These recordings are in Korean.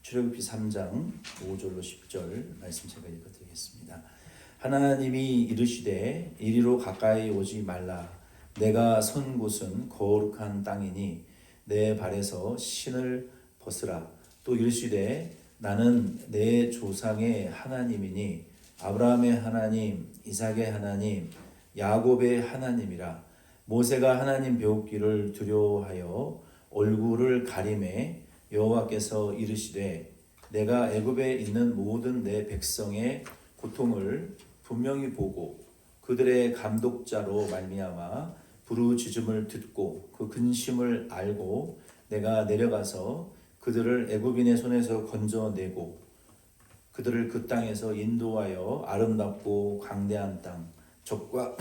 출애굽기 3장 5절로 10절 말씀 제가 읽어드리겠습니다. 하나님이 이르시되 이리로 가까이 오지 말라. 내가 선 곳은 거룩한 땅이니 내 발에서 신을 벗으라. 또 이르시되 나는 내 조상의 하나님이니 아브라함의 하나님, 이삭의 하나님, 야곱의 하나님이라. 모세가 하나님 배우기를 두려워하여 얼굴을 가리매 여호와께서 이르시되 내가 애굽에 있는 모든 내 백성의 고통을 분명히 보고 그들의 감독자로 말미암아 부르짖음을 듣고 그 근심을 알고 내가 내려가서 그들을 애굽인의 손에서 건져내고 그들을 그 땅에서 인도하여 아름답고 광대한 땅 젖과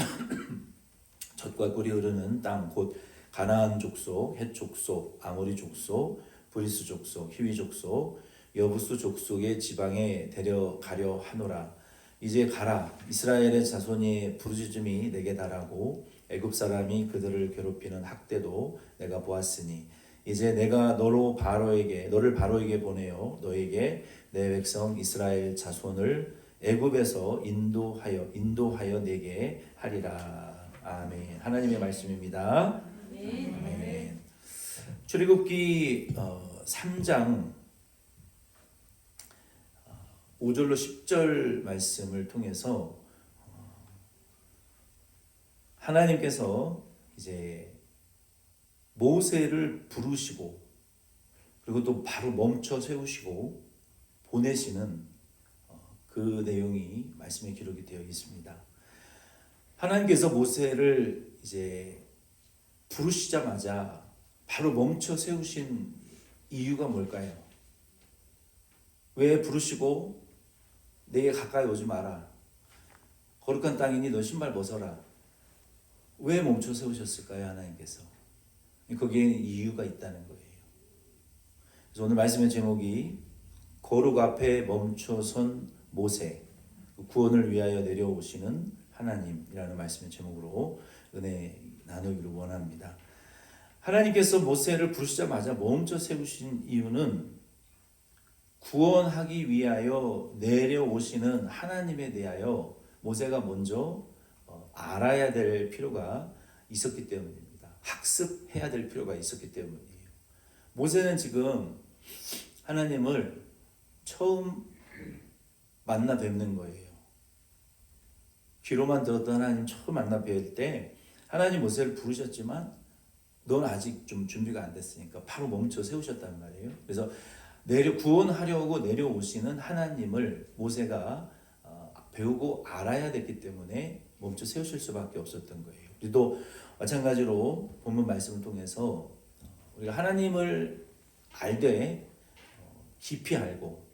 꿀이 흐르는 땅 곧 가나안 족속, 헷 족속, 아모리 족속, 브리스 족속, 히위 족속, 여부스 족속의 지방에 데려가려 하노라. 이제 가라. 이스라엘의 자손이 부르짖음이 내게 달하고 애굽 사람이 그들을 괴롭히는 학대도 내가 보았으니 이제 내가 너를 바로에게 보내어 너에게 내 백성 이스라엘 자손을 애굽에서 인도하여 내게 하리라. 아멘. 하나님의 말씀입니다. 아멘. 출애굽기 3장 5절로 10절 말씀을 통해서 하나님께서 이제 모세를 부르시고 그리고 또 바로 멈춰 세우시고 보내시는 그 내용이 말씀에 기록이 되어 있습니다. 하나님께서 모세를 이제 부르시자마자 바로 멈춰 세우신 이유가 뭘까요? 왜 부르시고 내게 가까이 오지 마라. 거룩한 땅이니 너 신발 벗어라. 왜 멈춰 세우셨을까요? 하나님께서. 거기에 이유가 있다는 거예요. 그래서 오늘 말씀의 제목이 거룩 앞에 멈춰선 모세, 구원을 위하여 내려오시는 하나님이라는 말씀의 제목으로 은혜 나누기를 원합니다. 하나님께서 모세를 부르시자마자 멈춰 세우신 이유는 구원하기 위하여 내려오시는 하나님에 대하여 모세가 먼저 알아야 될 필요가 있었기 때문입니다. 학습해야 될 필요가 있었기 때문이에요. 모세는 지금 하나님을 처음 만나 뵙는 거예요. 귀로만 들었던 하나님 처음 만나 뵐 때 하나님 모세를 부르셨지만 넌 아직 좀 준비가 안 됐으니까 바로 멈춰 세우셨단 말이에요. 그래서 구원하려고 내려오시는 하나님을 모세가 배우고 알아야 됐기 때문에 멈춰 세우실 수밖에 없었던 거예요. 우리도 마찬가지로 본문 말씀을 통해서 우리가 하나님을 알되 깊이 알고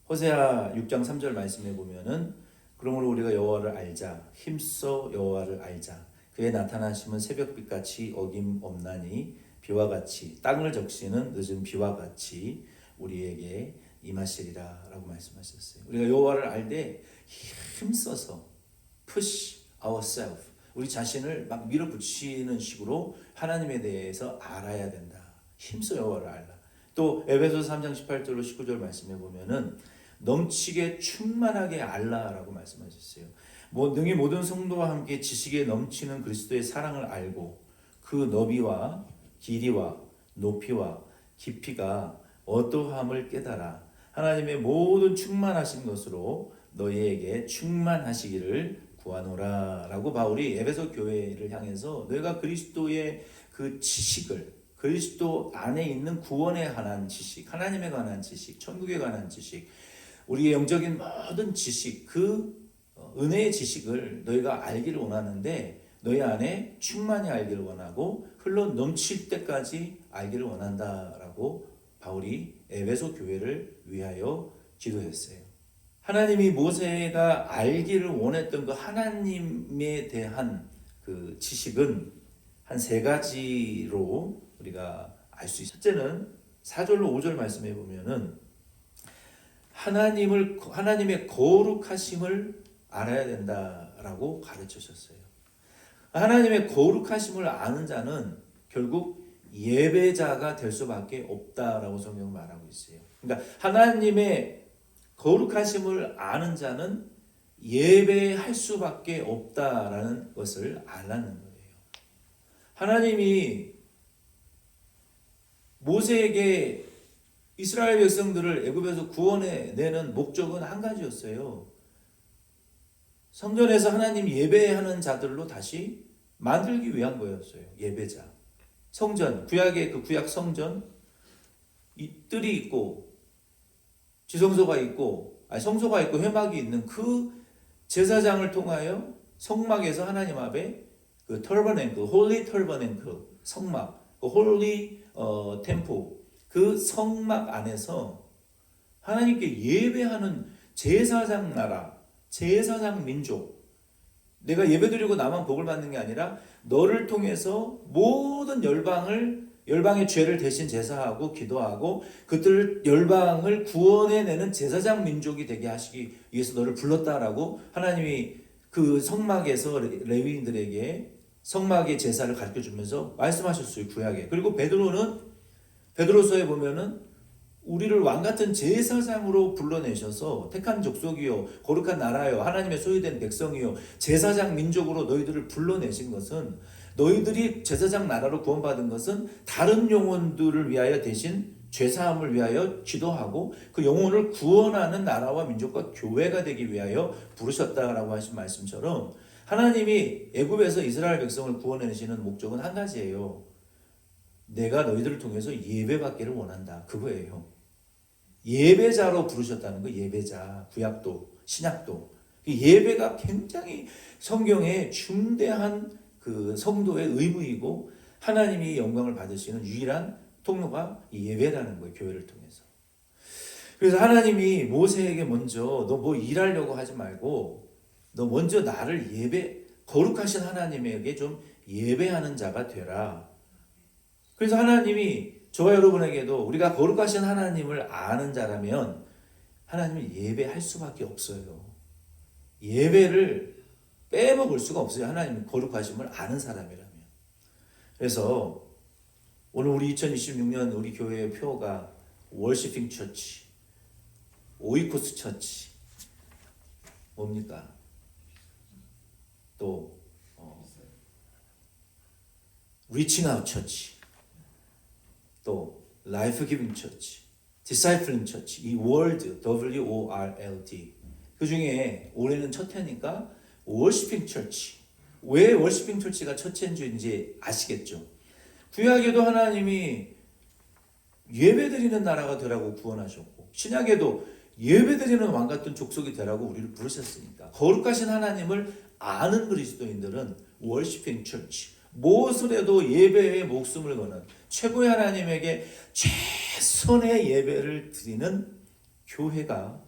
호세아 6장 3절 말씀에 보면은 그러므로 우리가 여호와를 알자 힘써 여호와를 알자 그의 나타나심은 새벽빛같이 어김없나니 비와 같이 땅을 적시는 늦은 비와 같이 우리에게 임하시리라 라고 말씀하셨어요. 우리가 여호와를 알되 힘써서 push ourselves 우리 자신을 막 밀어붙이는 식으로 하나님에 대해서 알아야 된다. 힘써 여호와를 알라. 또 에베소서 3장 18절로 19절 말씀해 보면은 넘치게 충만하게 알라라고 말씀하셨어요. 능히 모든 성도와 함께 지식에 넘치는 그리스도의 사랑을 알고 그 너비와 길이와 높이와 깊이가 어떠함을 깨달아 하나님의 모든 충만하신 것으로 너희에게 충만하시기를 구하노라 라고 바울이 에베소 교회를 향해서 너희가 그리스도의 그 지식을 그리스도 안에 있는 구원에 관한 지식, 하나님에 관한 지식, 천국에 관한 지식, 우리의 영적인 모든 지식, 그 은혜의 지식을 너희가 알기를 원하는데 너희 안에 충만히 알기를 원하고 흘러 넘칠 때까지 알기를 원한다라고 바울이 에베소 교회를 위하여 기도했어요. 하나님이 모세가 알기를 원했던 그 하나님에 대한 그 지식은 한 세 가지로 우리가 알 수 있어요. 첫째는 4절로 5절 말씀해 보면은 하나님의 거룩하심을 알아야 된다라고 가르치셨어요. 하나님의 거룩하심을 아는 자는 결국 예배자가 될 수밖에 없다라고 성경은 말하고 있어요. 그러니까 하나님의 거룩하심을 아는 자는 예배할 수밖에 없다라는 것을 알라는 거예요. 하나님이 모세에게 이스라엘 백성들을 애굽에서 구원해 내는 목적은 한 가지였어요. 성전에서 하나님 예배하는 자들로 다시 만들기 위한 거였어요. 예배자. 성전, 구약의 그 구약 성전, 이 뜰이 있고 지성소가 있고 성소가 있고 회막이 있는 그 제사장을 통하여 성막에서 하나님 앞에 그 터버냉클, 홀리 터버냉클, 성막, 그 홀리 템포, 그 성막 안에서 하나님께 예배하는 제사장 나라, 제사장 민족, 내가 예배드리고 나만 복을 받는 게 아니라 너를 통해서 모든 열방의 죄를 대신 제사하고 기도하고 그들 열방을 구원해내는 제사장 민족이 되게 하시기 위해서 너를 불렀다라고 하나님이 그 성막에서 레위인들에게 성막의 제사를 가르쳐 주면서 말씀하셨어요. 구약에. 그리고 베드로서에 보면은 우리를 왕같은 제사장으로 불러내셔서 택한 족속이요 거룩한 나라요 하나님의 소유된 백성이요 제사장 민족으로 너희들을 불러내신 것은 너희들이 제사장 나라로 구원받은 것은 다른 영혼들을 위하여 대신 죄사함을 위하여 기도하고 그 영혼을 구원하는 나라와 민족과 교회가 되기 위하여 부르셨다라고 하신 말씀처럼 하나님이 애굽에서 이스라엘 백성을 구원해내시는 목적은 한 가지예요. 내가 너희들을 통해서 예배받기를 원한다. 그거예요. 예배자로 부르셨다는 거. 예배자. 구약도 신약도 예배가 굉장히 성경의 중대한 그 성도의 의무이고 하나님이 영광을 받으시는 유일한 통로가 이 예배라는 거예요. 교회를 통해서. 그래서 하나님이 모세에게 먼저 너 뭐 일하려고 하지 말고 너 먼저 나를 거룩하신 하나님에게 좀 예배하는 자가 되라. 그래서 하나님이 저와 여러분에게도 우리가 거룩하신 하나님을 아는 자라면 하나님을 예배할 수밖에 없어요. 예배를 빼먹을 수가 없어요. 하나님 거룩하심을 아는 사람이라면. 그래서 오늘 우리 2026년 우리 교회의 표가 월시핑 처치, 오이코스 처치, 뭡니까? 또 리칭 아웃 처치, 또 라이프 기빙 처치, 디사이플링 처치, 이 월드 WORLD 그 중에 올해는 첫 해니까 월시핑 처치. 왜 월시핑 처치가 첫 해인지 아시겠죠? 구약에도 하나님이 예배드리는 나라가 되라고 구원하셨고 신약에도 예배드리는 왕같은 족속이 되라고 우리를 부르셨으니까 거룩하신 하나님을 아는 그리스도인들은 월시핑 처치 무엇을 예배에 목숨을 거는 최고의 하나님에게 최선의 예배를 드리는 교회가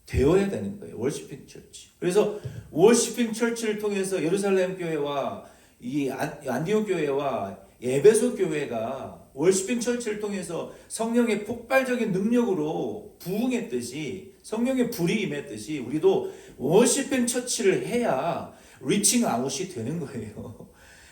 되어야 되는 거예요. 월시핑 처치. 그래서 월시핑 처치를 통해서 예루살렘 교회와 이 안디옥 교회와 에베소 교회가 월시핑 처치를 통해서 성령의 폭발적인 능력으로 부흥했듯이 성령의 불이 임했듯이 우리도 월시핑 처치를 해야 리칭 아웃이 되는 거예요.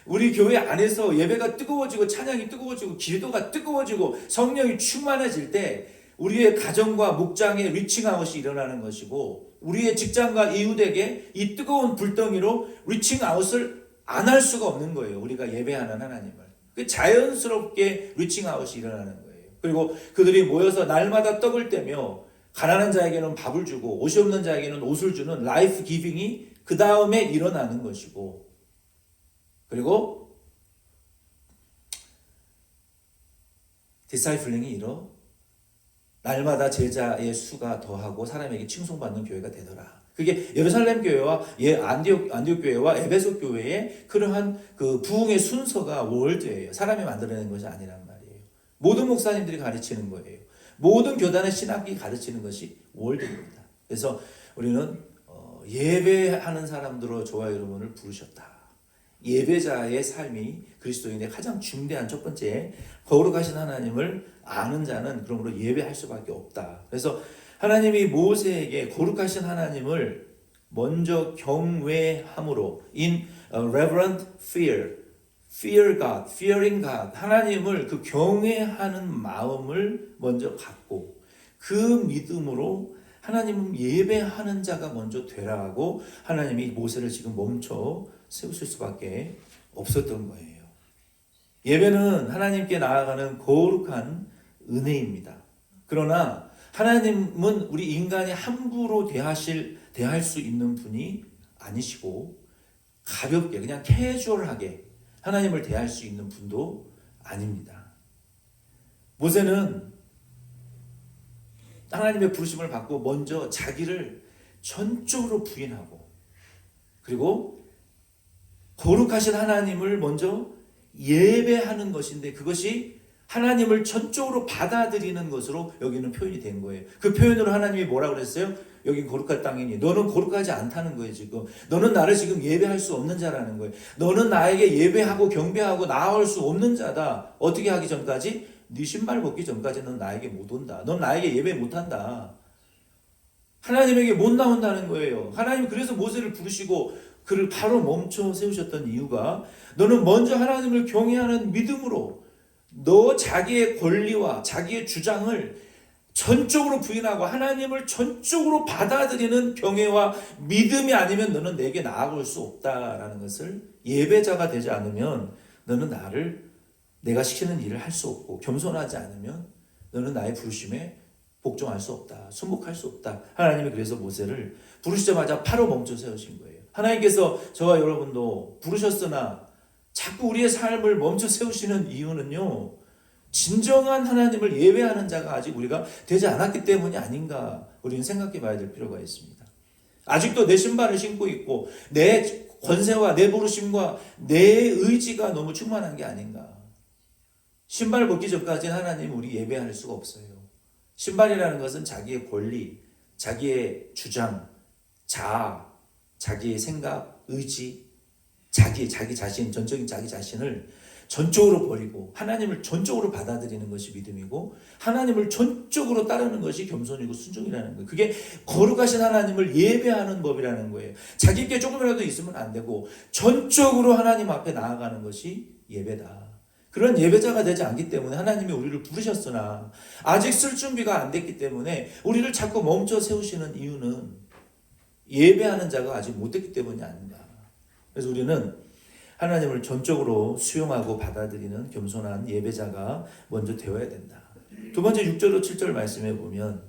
우리 교회 안에서 예배가 뜨거워지고 찬양이 뜨거워지고 기도가 뜨거워지고 성령이 충만해질 때 우리의 가정과 목장에 리칭 아웃이 일어나는 것이고 우리의 직장과 이웃에게 이 뜨거운 불덩이로 리칭 아웃을 안 할 수가 없는 거예요. 우리가 예배하는 하나님을. 자연스럽게 리칭 아웃이 일어나는 거예요. 그리고 그들이 모여서 날마다 떡을 떼며 가난한 자에게는 밥을 주고 옷이 없는 자에게는 옷을 주는 라이프 기빙이 그 다음에 일어나는 것이고 그리고 디사이플링이 일어 날마다 제자의 수가 더하고 사람에게 칭송받는 교회가 되더라. 그게 예루살렘 교회와 안디옥 교회와 에베소 교회의 그러한 그 부흥의 순서가 월드예요. 사람이 만들어낸 것이 아니란 말이에요. 모든 목사님들이 가르치는 거예요. 모든 교단의 신학이 가르치는 것이 월드입니다. 그래서 우리는 예배하는 사람들로 저와 여러분을 부르셨다. 예배자의 삶이 그리스도인의 가장 중대한 첫 번째 거룩하신 하나님을 아는 자는 그러므로 예배할 수밖에 없다. 그래서 하나님이 모세에게 거룩하신 하나님을 먼저 경외함으로 in reverent fear God, fearing God 하나님을 그 경외하는 마음을 먼저 갖고 그 믿음으로 하나님은 예배하는 자가 먼저 되라고 하나님이 모세를 지금 멈춰 세우실 수밖에 없었던 거예요. 예배는 하나님께 나아가는 거룩한 은혜입니다. 그러나 하나님은 우리 인간이 함부로 대할 수 있는 분이 아니시고 가볍게 그냥 캐주얼하게 하나님을 대할 수 있는 분도 아닙니다. 모세는 하나님의 부르심을 받고 먼저 자기를 전적으로 부인하고 그리고 거룩하신 하나님을 먼저 예배하는 것인데 그것이 하나님을 전적으로 받아들이는 것으로 여기는 표현이 된 거예요. 그 표현으로 하나님이 뭐라고 그랬어요? 여기 거룩할 땅이니 너는 거룩하지 않다는 거예요. 지금 너는 나를 지금 예배할 수 없는 자라는 거예요. 너는 나에게 예배하고 경배하고 나아올 수 없는 자다. 어떻게 하기 전까지? 네 신발 벗기 전까지 넌 나에게 못 온다. 넌 나에게 예배 못 한다. 하나님에게 못 나온다는 거예요. 하나님 그래서 모세를 부르시고 그를 바로 멈춰 세우셨던 이유가 너는 먼저 하나님을 경외하는 믿음으로 너 자기의 권리와 자기의 주장을 전적으로 부인하고 하나님을 전적으로 받아들이는 경외와 믿음이 아니면 너는 내게 나아올 수 없다라는 것을 예배자가 되지 않으면 너는 내가 시키는 일을 할 수 없고 겸손하지 않으면 너는 나의 부르심에 복종할 수 없다. 순복할 수 없다. 하나님이 그래서 모세를 부르시자마자 바로 멈춰 세우신 거예요. 하나님께서 저와 여러분도 부르셨으나 자꾸 우리의 삶을 멈춰 세우시는 이유는요. 진정한 하나님을 예배하는 자가 아직 우리가 되지 않았기 때문이 아닌가 우리는 생각해 봐야 될 필요가 있습니다. 아직도 내 신발을 신고 있고 내 권세와 내 부르심과 내 의지가 너무 충만한 게 아닌가. 신발 벗기 전까지는 하나님 우리 예배할 수가 없어요. 신발이라는 것은 자기의 권리, 자기의 주장, 자아, 자기의 생각, 의지, 자기 자신, 전적인 자기 자신을 전적으로 버리고 하나님을 전적으로 받아들이는 것이 믿음이고 하나님을 전적으로 따르는 것이 겸손이고 순종이라는 거예요. 그게 거룩하신 하나님을 예배하는 법이라는 거예요. 자기께 조금이라도 있으면 안 되고 전적으로 하나님 앞에 나아가는 것이 예배다. 그런 예배자가 되지 않기 때문에 하나님이 우리를 부르셨으나 아직 쓸 준비가 안 됐기 때문에 우리를 자꾸 멈춰 세우시는 이유는 예배하는 자가 아직 못 됐기 때문이 아닌가. 그래서 우리는 하나님을 전적으로 수용하고 받아들이는 겸손한 예배자가 먼저 되어야 된다. 두 번째 6절로 7절 말씀해 보면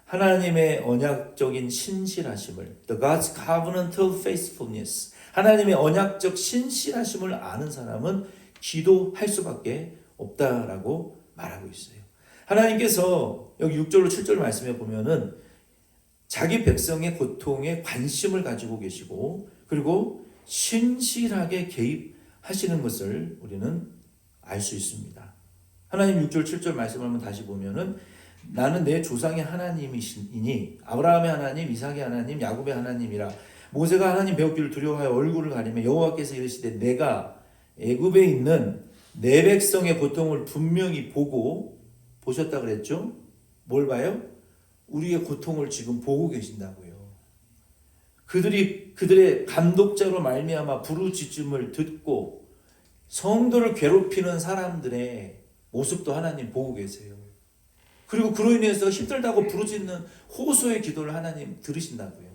하나님의 언약적인 신실하심을 The God's covenantal faithfulness 하나님의 언약적 신실하심을 아는 사람은 기도할 수밖에 없다라고 말하고 있어요. 하나님께서 여기 6절로 7절 말씀해 보면은 자기 백성의 고통에 관심을 가지고 계시고 그리고 신실하게 개입하시는 것을 우리는 알 수 있습니다. 하나님 6절 7절 말씀을 한번 다시 보면은 나는 내 조상의 하나님이시니 아브라함의 하나님, 이삭의 하나님, 야곱의 하나님이라. 모세가 하나님 배우기를 두려워하여 얼굴을 가리며 여호와께서 이르시되 내가 애굽에 있는 내 백성의 고통을 분명히 보셨다 그랬죠? 뭘 봐요? 우리의 고통을 지금 보고 계신다고요. 그들의 감독자로 말미암아 부르짖음을 듣고 성도를 괴롭히는 사람들의 모습도 하나님 보고 계세요. 그리고 그로 인해서 힘들다고 부르짖는 호소의 기도를 하나님 들으신다고요.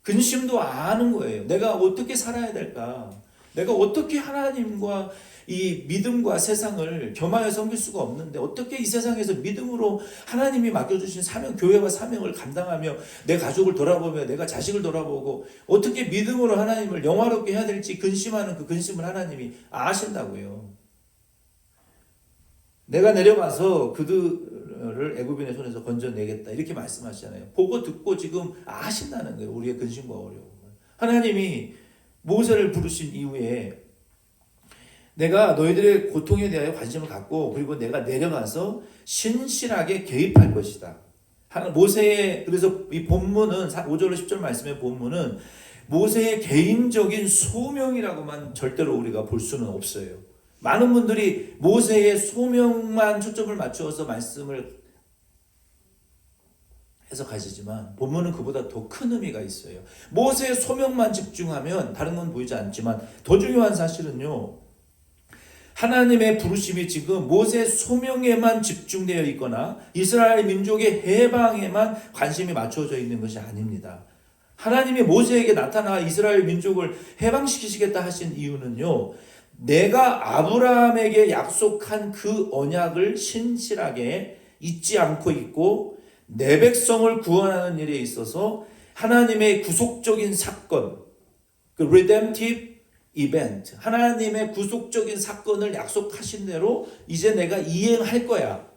근심도 아는 거예요. 내가 어떻게 살아야 될까? 내가 어떻게 하나님과 이 믿음과 세상을 겸하여 섬길 수가 없는데 어떻게 이 세상에서 믿음으로 하나님이 맡겨주신 사명, 교회와 사명을 감당하며 내 가족을 돌아보며 내가 자식을 돌아보고 어떻게 믿음으로 하나님을 영화롭게 해야 될지 근심하는 그 근심을 하나님이 아신다고요. 내가 내려가서 그들을 애굽인의 손에서 건져내겠다 이렇게 말씀하시잖아요. 보고 듣고 지금 아신다는 거예요. 우리의 근심과 어려움을. 하나님이 모세를 부르신 이후에 내가 너희들의 고통에 대하여 관심을 갖고 그리고 내가 내려가서 신실하게 개입할 것이다. 모세의 그래서 이 본문은 5절로 10절 말씀의 본문은 모세의 개인적인 소명이라고만 절대로 우리가 볼 수는 없어요. 많은 분들이 모세의 소명만 초점을 맞추어서 말씀을 해석하시지만 본문은 그보다 더 큰 의미가 있어요. 모세의 소명만 집중하면 다른 건 보이지 않지만 더 중요한 사실은요. 하나님의 부르심이 지금 모세 소명에만 집중되어 있거나 이스라엘 민족의 해방에만 관심이 맞춰져 있는 것이 아닙니다. 하나님이 모세에게 나타나 이스라엘 민족을 해방시키시겠다 하신 이유는요, 내가 아브라함에게 약속한 그 언약을 신실하게 잊지 않고 있고 내 백성을 구원하는 일에 있어서 하나님의 구속적인 사건, 그 redemptive event, 하나님의 구속적인 사건을 약속하신 대로 이제 내가 이행할 거야.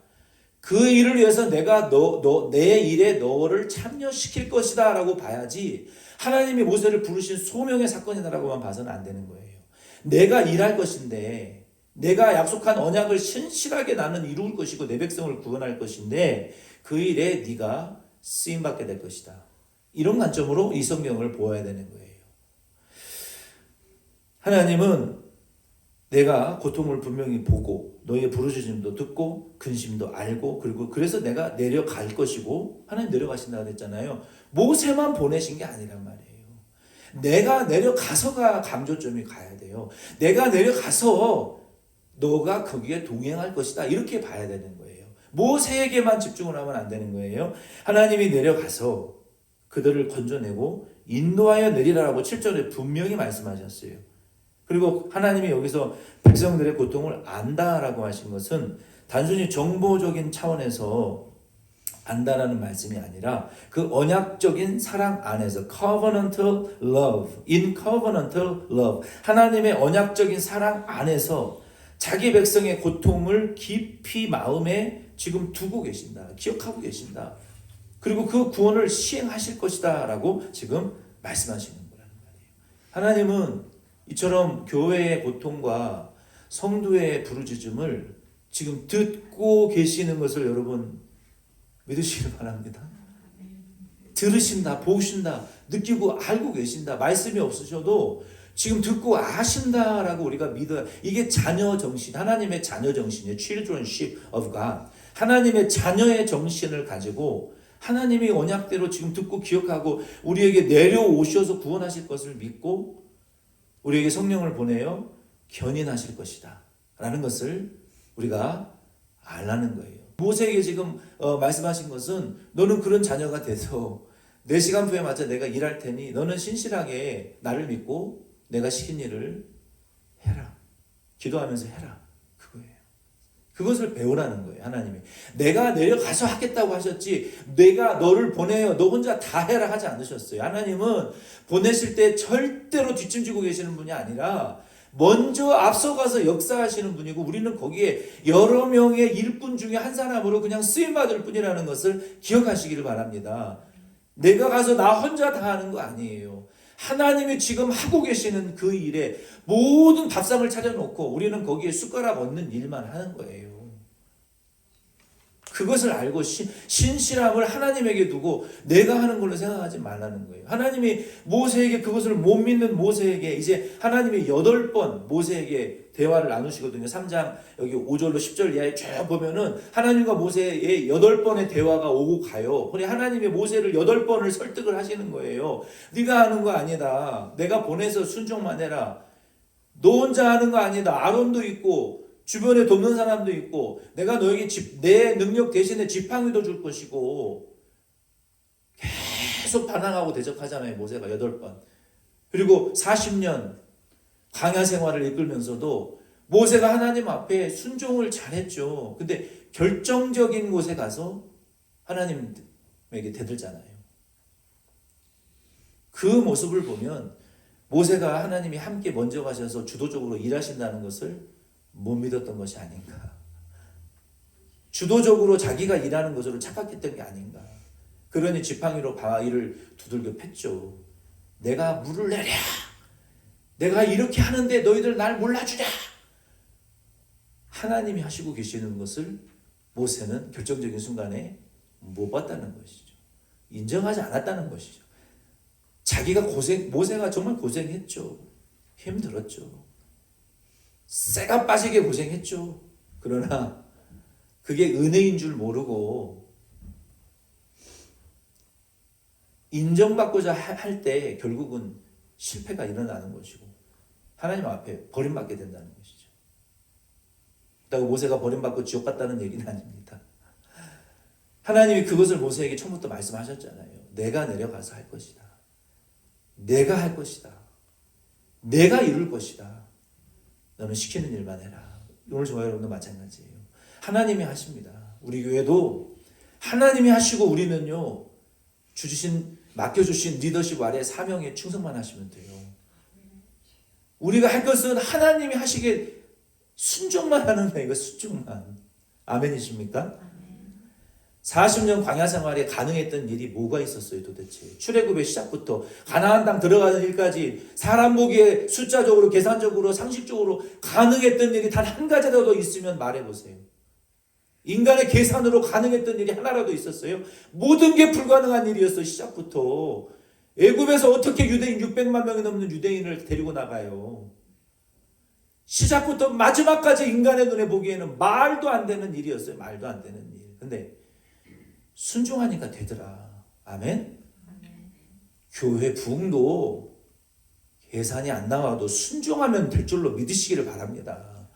그 일을 위해서 내가 내 일에 너를 참여시킬 것이다 라고 봐야지, 하나님이 모세를 부르신 소명의 사건이다라고만 봐서는 안 되는 거예요. 내가 일할 것인데, 내가 약속한 언약을 신실하게 나는 이룰 것이고 내 백성을 구원할 것인데 그 일에 네가 쓰임받게 될 것이다. 이런 관점으로 이 성경을 보아야 되는 거예요. 하나님은 내가 고통을 분명히 보고 너의 부르짖음도 듣고 근심도 알고, 그리고 그래서 내가 내려갈 것이고, 하나님 내려가신다고 그랬잖아요. 모세만 보내신 게 아니란 말이에요. 내가 내려가서가 감조점이 가야 돼요. 내가 내려가서 너가 거기에 동행할 것이다, 이렇게 봐야 되는 거예요. 모세에게만 집중을 하면 안 되는 거예요. 하나님이 내려가서 그들을 건져내고 인도하여 내리라라고 7절에 분명히 말씀하셨어요. 그리고 하나님이 여기서 백성들의 고통을 안다라고 하신 것은 단순히 정보적인 차원에서 안다라는 말씀이 아니라 그 언약적인 사랑 안에서 covenantal love, in covenantal love, 하나님의 언약적인 사랑 안에서 자기 백성의 고통을 깊이 마음에 지금 두고 계신다, 기억하고 계신다. 그리고 그 구원을 시행하실 것이다 라고 지금 말씀하시는 거라는 말이에요. 하나님은 이처럼 교회의 고통과 성도의 부르짖음을 지금 듣고 계시는 것을 여러분 믿으시길 바랍니다. 들으신다, 보신다, 느끼고 알고 계신다. 말씀이 없으셔도 지금 듣고 아신다라고 우리가 믿어야, 이게 자녀 정신, 하나님의 자녀 정신이에요. Childrenship of God. 하나님의 자녀의 정신을 가지고 하나님이 언약대로 지금 듣고 기억하고 우리에게 내려오셔서 구원하실 것을 믿고 우리에게 성령을 보내어 견인하실 것이다 라는 것을 우리가 알라는 거예요. 모세에게 지금 말씀하신 것은 너는 그런 자녀가 돼서 내 시간표에 맞춰 내가 일할 테니 너는 신실하게 나를 믿고 내가 시킨 일을 해라. 기도하면서 해라. 그거예요. 그것을 배우라는 거예요. 하나님이. 내가 내려가서 하겠다고 하셨지 내가 너를 보내요, 너 혼자 다 해라 하지 않으셨어요. 하나님은 보내실 때 절대로 뒷짐지고 계시는 분이 아니라 먼저 앞서가서 역사하시는 분이고, 우리는 거기에 여러 명의 일꾼 중에 한 사람으로 그냥 쓰임받을 뿐이라는 것을 기억하시기를 바랍니다. 내가 가서 나 혼자 다 하는 거 아니에요. 하나님이 지금 하고 계시는 그 일에 모든 밥상을 차려놓고 우리는 거기에 숟가락 얹는 일만 하는 거예요. 그것을 알고 신실함을 하나님에게 두고 내가 하는 걸로 생각하지 말라는 거예요. 하나님이 모세에게 그것을 못 믿는 모세에게 이제 하나님이 8번 모세에게 대화를 나누시거든요. 3장 여기 5절로 10절 이하에 쭉 보면은 하나님과 모세의 8번의 대화가 오고 가요. 그래 하나님이 모세를 8번을 설득을 하시는 거예요. 네가 하는 거 아니다. 내가 보내서 순종만 해라. 너 혼자 하는 거 아니다. 아론도 있고 주변에 돕는 사람도 있고 내가 너에게 내 능력 대신에 지팡이도 줄 것이고, 계속 반항하고 대적하잖아요. 모세가 8번. 그리고 40년 광야 생활을 이끌면서도 모세가 하나님 앞에 순종을 잘했죠. 근데 결정적인 곳에 가서 하나님에게 대들잖아요. 그 모습을 보면 모세가 하나님이 함께 먼저 가셔서 주도적으로 일하신다는 것을 못 믿었던 것이 아닌가. 주도적으로 자기가 일하는 것으로 착각했던 게 아닌가. 그러니 지팡이로 바위를 두들겨 팼죠. 내가 물을 내랴. 내가 이렇게 하는데 너희들 날 몰라주랴. 하나님이 하시고 계시는 것을 모세는 결정적인 순간에 못 봤다는 것이죠. 인정하지 않았다는 것이죠. 자기가 모세가 정말 고생했죠. 힘들었죠. 쇠가 빠지게 고생했죠. 그러나 그게 은혜인 줄 모르고 인정받고자 할 때 결국은 실패가 일어나는 것이고 하나님 앞에 버림받게 된다는 것이죠. 그렇다고 모세가 버림받고 지옥 갔다는 얘기는 아닙니다. 하나님이 그것을 모세에게 처음부터 말씀하셨잖아요. 내가 내려가서 할 것이다. 내가 할 것이다. 내가 이룰 것이다. 너는 시키는 일만 해라. 오늘 저와 여러분도 마찬가지예요. 하나님이 하십니다. 우리 교회도 하나님이 하시고 우리는요, 맡겨주신 리더십 아래 사명에 충성만 하시면 돼요. 우리가 할 것은 하나님이 하시게 순종만 하는 거예요. 순종만. 아멘이십니까? 40년 광야 생활에 가능했던 일이 뭐가 있었어요 도대체? 출애굽의 시작부터 가나안 땅 들어가는 일까지 사람 보기에 숫자적으로 계산적으로 상식적으로 가능했던 일이 단 한 가지라도 있으면 말해보세요. 인간의 계산으로 가능했던 일이 하나라도 있었어요? 모든 게 불가능한 일이었어요. 시작부터. 애굽에서 어떻게 유대인 600만 명이 넘는 유대인을 데리고 나가요? 시작부터 마지막까지 인간의 눈에 보기에는 말도 안 되는 일이었어요. 말도 안 되는 일. 근데 순종하니까 되더라. 아멘? 교회 부흥도 계산이 안 나와도 순종하면 될 줄로 믿으시기를 바랍니다.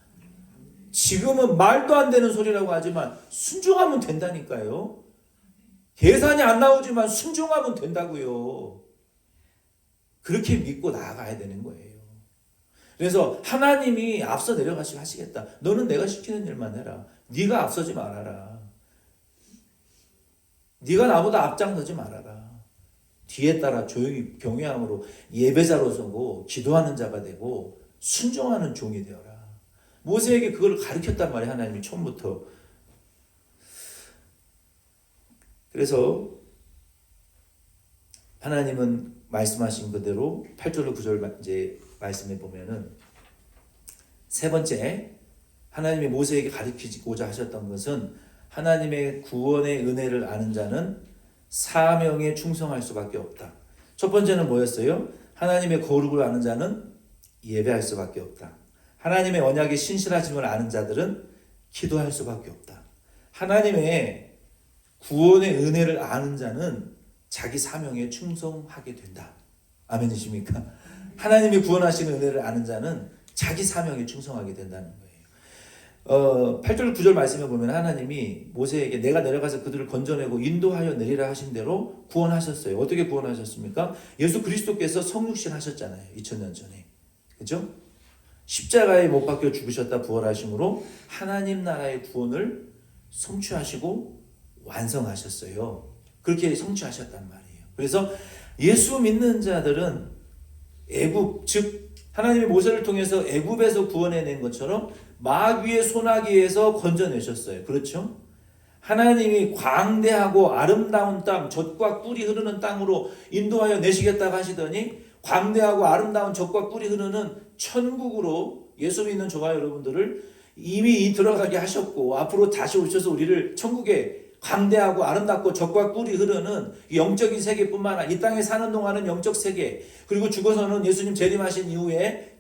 지금은 말도 안 되는 소리라고 하지만 순종하면 된다니까요. 계산이 안 나오지만 순종하면 된다고요. 그렇게 믿고 나아가야 되는 거예요. 그래서 하나님이 앞서 내려가시고 하시겠다. 너는 내가 시키는 일만 해라. 네가 앞서지 말아라. 네가 나보다 앞장서지 말아라. 뒤에 따라 조용히 경외함으로 예배자로 서고 기도하는 자가 되고 순종하는 종이 되어라. 모세에게 그걸 가르쳤단 말이에요. 하나님이 처음부터. 그래서 하나님은 말씀하신 그대로 8절로 9절 이제 말씀해 보면은 세 번째 하나님이 모세에게 가르치고자 하셨던 것은 하나님의 구원의 은혜를 아는 자는 사명에 충성할 수밖에 없다. 첫 번째는 뭐였어요? 하나님의 거룩을 아는 자는 예배할 수밖에 없다. 하나님의 언약의 신실하심을 아는 자들은 기도할 수밖에 없다. 하나님의 구원의 은혜를 아는 자는 자기 사명에 충성하게 된다. 아멘이십니까? 하나님이 구원하시는 은혜를 아는 자는 자기 사명에 충성하게 된다는 거예요. 8절 9절 말씀에 보면 하나님이 모세에게 내가 내려가서 그들을 건져내고 인도하여 내리라 하신 대로 구원하셨어요. 어떻게 구원하셨습니까? 예수 그리스도께서 성육신 하셨잖아요. 2000년 전에. 그죠? 십자가에 못 박혀 죽으셨다 부활하심으로 하나님 나라의 구원을 성취하시고 완성하셨어요. 그렇게 성취하셨단 말이에요. 그래서 예수 믿는 자들은 애굽, 즉 하나님이 모세를 통해서 애굽에서 구원해낸 것처럼 마귀의 소나기에서 건져내셨어요. 그렇죠? 하나님이 광대하고 아름다운 땅, 젖과 꿀이 흐르는 땅으로 인도하여 내시겠다고 하시더니 광대하고 아름다운 젖과 꿀이 흐르는 천국으로 예수 믿는 저와 여러분들을 이미 들어가게 하셨고 앞으로 다시 오셔서 우리를 천국에 광대하고 아름답고 젖과 꿀이 흐르는 영적인 세계뿐만 아니라 이 땅에 사는 동안은 영적 세계, 그리고 죽어서는 예수님 재림하신 이후에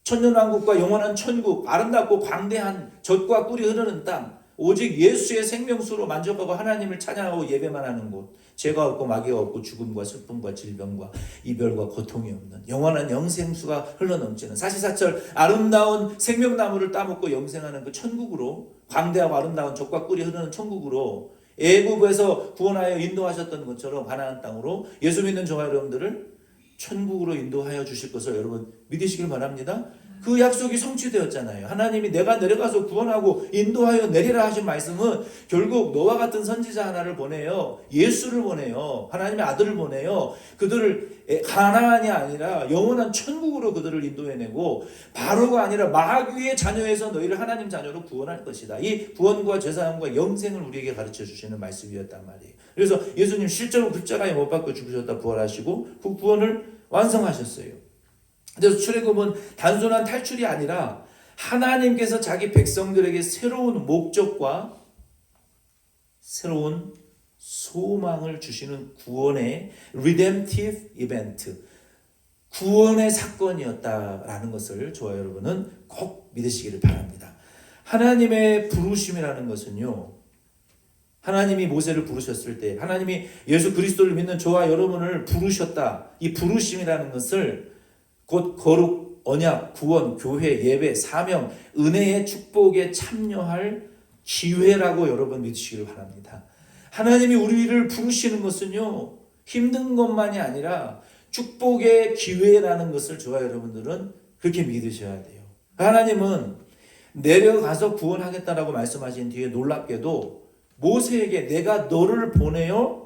천년왕국과 영원한 천국, 아름답고 광대한 젖과 꿀이 흐르는 땅, 오직 예수의 생명수로 만족하고 하나님을 찬양하고 예배만 하는 곳, 죄가 없고 마귀가 없고 죽음과 슬픔과 질병과 이별과 고통이 없는 영원한 영생수가 흘러넘치는 사시사철 아름다운 생명나무를 따먹고 영생하는 그 천국으로, 광대하고 아름다운 젖과 꿀이 흐르는 천국으로 애굽에서 구원하여 인도하셨던 것처럼 가나안 땅으로 예수 믿는 저와 여러분들을 천국으로 인도하여 주실 것을 여러분 믿으시길 바랍니다. 그 약속이 성취되었잖아요. 하나님이 내가 내려가서 구원하고 인도하여 내리라 하신 말씀은 결국 너와 같은 선지자 하나를 보내요. 예수를 보내요. 하나님의 아들을 보내요. 그들을 가나안이 아니라 영원한 천국으로 그들을 인도해내고 바로가 아니라 마귀의 자녀에서 너희를 하나님 자녀로 구원할 것이다. 이 구원과 죄사함과 영생을 우리에게 가르쳐 주시는 말씀이었단 말이에요. 그래서 예수님 실제로 십자가에 못 박혀 죽으셨다 부활하시고 그 구원을 완성하셨어요. 그래서 출애굽은 단순한 탈출이 아니라 하나님께서 자기 백성들에게 새로운 목적과 새로운 소망을 주시는 구원의 redemptive event, 구원의 사건이었다라는 것을 저와 여러분은 꼭 믿으시기를 바랍니다. 하나님의 부르심이라는 것은요, 하나님이 모세를 부르셨을 때, 하나님이 예수 그리스도를 믿는 저와 여러분을 부르셨다. 이 부르심이라는 것을 곧 거룩, 언약, 구원, 교회, 예배, 사명, 은혜의 축복에 참여할 기회라고 여러분 믿으시기를 바랍니다. 하나님이 우리를 부르시는 것은요, 힘든 것만이 아니라 축복의 기회라는 것을 저와 여러분들은 그렇게 믿으셔야 돼요. 하나님은 내려가서 구원하겠다라고 말씀하신 뒤에 놀랍게도 모세에게 내가 너를 보내어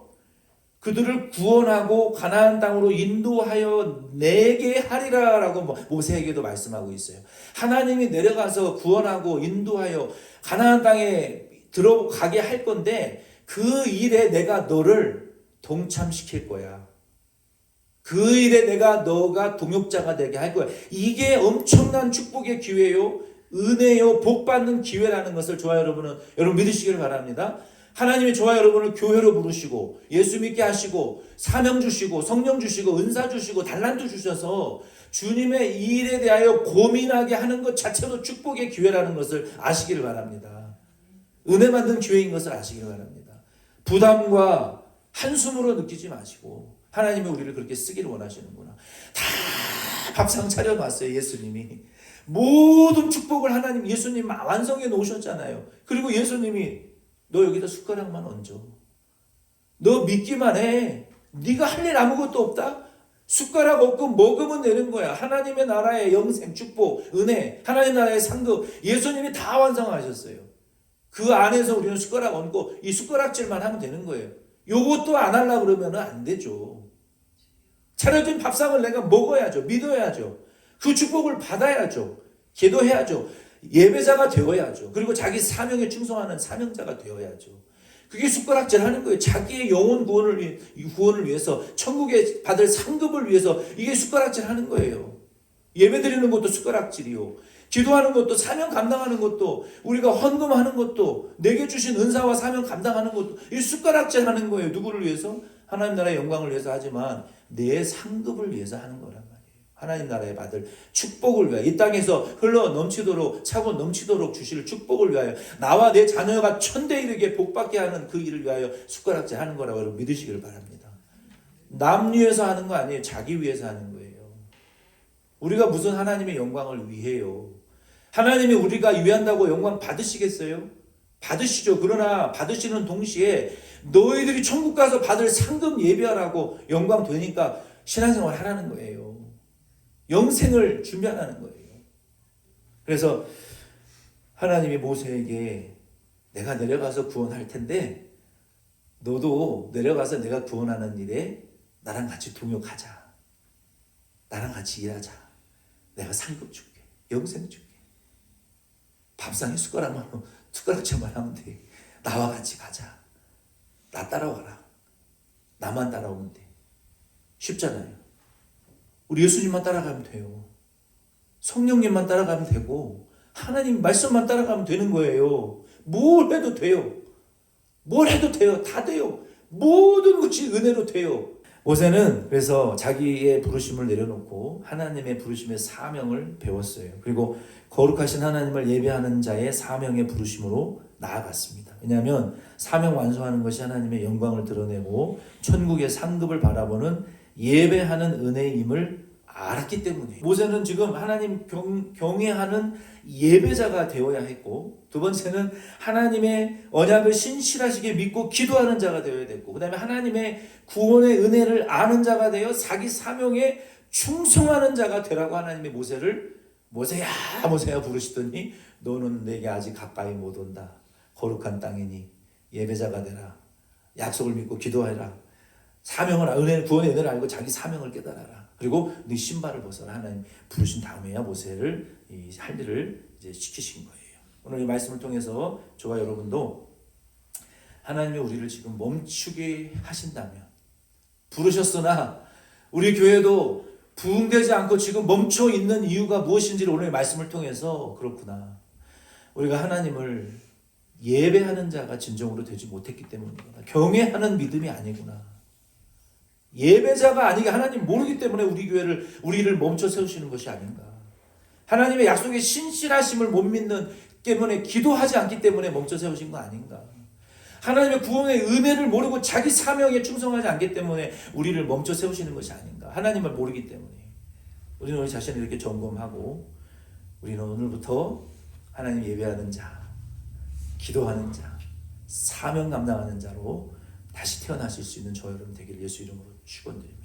그들을 구원하고 가나안 땅으로 인도하여 내게 하리라 라고 모세에게도 말씀하고 있어요. 하나님이 내려가서 구원하고 인도하여 가나안 땅에 들어가게 할 건데 그 일에 내가 너를 동참시킬 거야. 그 일에 너가 동역자가 되게 할 거야. 이게 엄청난 축복의 기회요, 은혜요, 복받는 기회라는 것을 저와 여러분 믿으시기를 바랍니다. 하나님이 저와 여러분을 교회로 부르시고 예수 믿게 하시고 사명 주시고 성령 주시고 은사 주시고 달란트 주셔서 주님의 이 일에 대하여 고민하게 하는 것 자체도 축복의 기회라는 것을 아시기를 바랍니다. 은혜 받는 기회인 것을 아시기를 바랍니다. 부담과 한숨으로 느끼지 마시고 하나님이 우리를 그렇게 쓰기를 원하시는구나. 다 밥상 차려놨어요. 예수님이 모든 축복을 하나님 예수님 완성해 놓으셨잖아요. 그리고 예수님이 너 여기다 숟가락만 얹어. 너 믿기만 해. 네가 할 일 아무것도 없다? 숟가락 얹고 먹으면 되는 거야. 하나님의 나라의 영생, 축복, 은혜, 하나님 나라의 상급 예수님이 다 완성하셨어요. 그 안에서 우리는 숟가락 얹고 이 숟가락질만 하면 되는 거예요. 요것도 안 하려고 그러면 안 되죠. 차려진 밥상을 내가 먹어야죠. 믿어야죠. 그 축복을 받아야죠. 기도해야죠. 예배자가 되어야죠. 그리고 자기 사명에 충성하는 사명자가 되어야죠. 그게 숟가락질 하는 거예요. 자기의 영혼 구원을 위해서, 천국에 받을 상급을 위해서 이게 숟가락질 하는 거예요. 예배 드리는 것도 숟가락질이요. 기도하는 것도, 사명 감당하는 것도, 우리가 헌금하는 것도, 내게 주신 은사와 사명 감당하는 것도 이 숟가락질 하는 거예요. 누구를 위해서? 하나님 나라의 영광을 위해서 하지만 내 상급을 위해서 하는 거란 말이에요. 하나님 나라에 받을 축복을 위하여, 이 땅에서 흘러 넘치도록, 차고 넘치도록 주실 축복을 위하여, 나와 내 자녀가 천대 이르게 복받게 하는 그 일을 위하여 숟가락질 하는 거라고 여러분 믿으시기를 바랍니다. 남 위해서 하는 거 아니에요. 자기 위해서 하는 거예요. 우리가 무슨 하나님의 영광을 위해요. 하나님이 우리가 위한다고 영광 받으시겠어요? 받으시죠. 그러나 받으시는 동시에 너희들이 천국 가서 받을 상급 예배하라고 영광 되니까 신앙생활 하라는 거예요. 영생을 준비하라는 거예요. 그래서 하나님이 모세에게 내가 내려가서 구원할 텐데 너도 내려가서 내가 구원하는 일에 나랑 같이 동역하자. 나랑 같이 일하자. 내가 상급 줄게. 영생 줄게. 밥상에 숟가락질만 하면 돼. 나와 같이 가자. 나 따라와라. 나만 따라오면 돼. 쉽잖아요. 우리 예수님만 따라가면 돼요. 성령님만 따라가면 되고 하나님 말씀만 따라가면 되는 거예요. 뭘 해도 돼요. 뭘 해도 돼요. 다 돼요. 모든 것이 은혜로 돼요. 모세는 그래서 자기의 부르심을 내려놓고 하나님의 부르심의 사명을 배웠어요. 그리고 거룩하신 하나님을 예배하는 자의 사명의 부르심으로 나아갔습니다. 왜냐하면 사명 완수하는 것이 하나님의 영광을 드러내고 천국의 상급을 바라보는 예배하는 은혜임을 알았기 때문에 모세는 지금 하나님 경외하는 예배자가 되어야 했고, 두 번째는 하나님의 언약을 신실하시게 믿고 기도하는 자가 되어야 됐고, 그 다음에 하나님의 구원의 은혜를 아는 자가 되어 자기 사명에 충성하는 자가 되라고 하나님의 모세야 부르시더니 너는 내게 아직 가까이 못 온다. 거룩한 땅이니 예배자가 되라. 약속을 믿고 기도하라. 사명을, 구원의 은혜를 알고 자기 사명을 깨달아라. 그리고 네 신발을 벗어라. 하나님 부르신 다음에야 모세를 할 일을 이제 시키신 거예요. 오늘 이 말씀을 통해서 저와 여러분도 하나님이 우리를 지금 멈추게 하신다면, 부르셨으나 우리 교회도 부흥되지 않고 지금 멈춰 있는 이유가 무엇인지를 오늘 말씀을 통해서 그렇구나. 우리가 하나님을 예배하는 자가 진정으로 되지 못했기 때문이구나. 경외하는 믿음이 아니구나. 예배자가 아니게 하나님 모르기 때문에 우리를 멈춰 세우시는 것이 아닌가. 하나님의 약속에 신실하심을 못 믿는 때문에, 기도하지 않기 때문에 멈춰 세우신 거 아닌가. 하나님의 구원의 은혜를 모르고 자기 사명에 충성하지 않기 때문에 우리를 멈춰 세우시는 것이 아닌가. 하나님을 모르기 때문에. 우리는 우리 자신을 이렇게 점검하고 우리는 오늘부터 하나님 예배하는 자, 기도하는 자, 사명 감당하는 자로 다시 태어나실 수 있는 저 여러분 되기를 예수 이름으로 축원드립니다.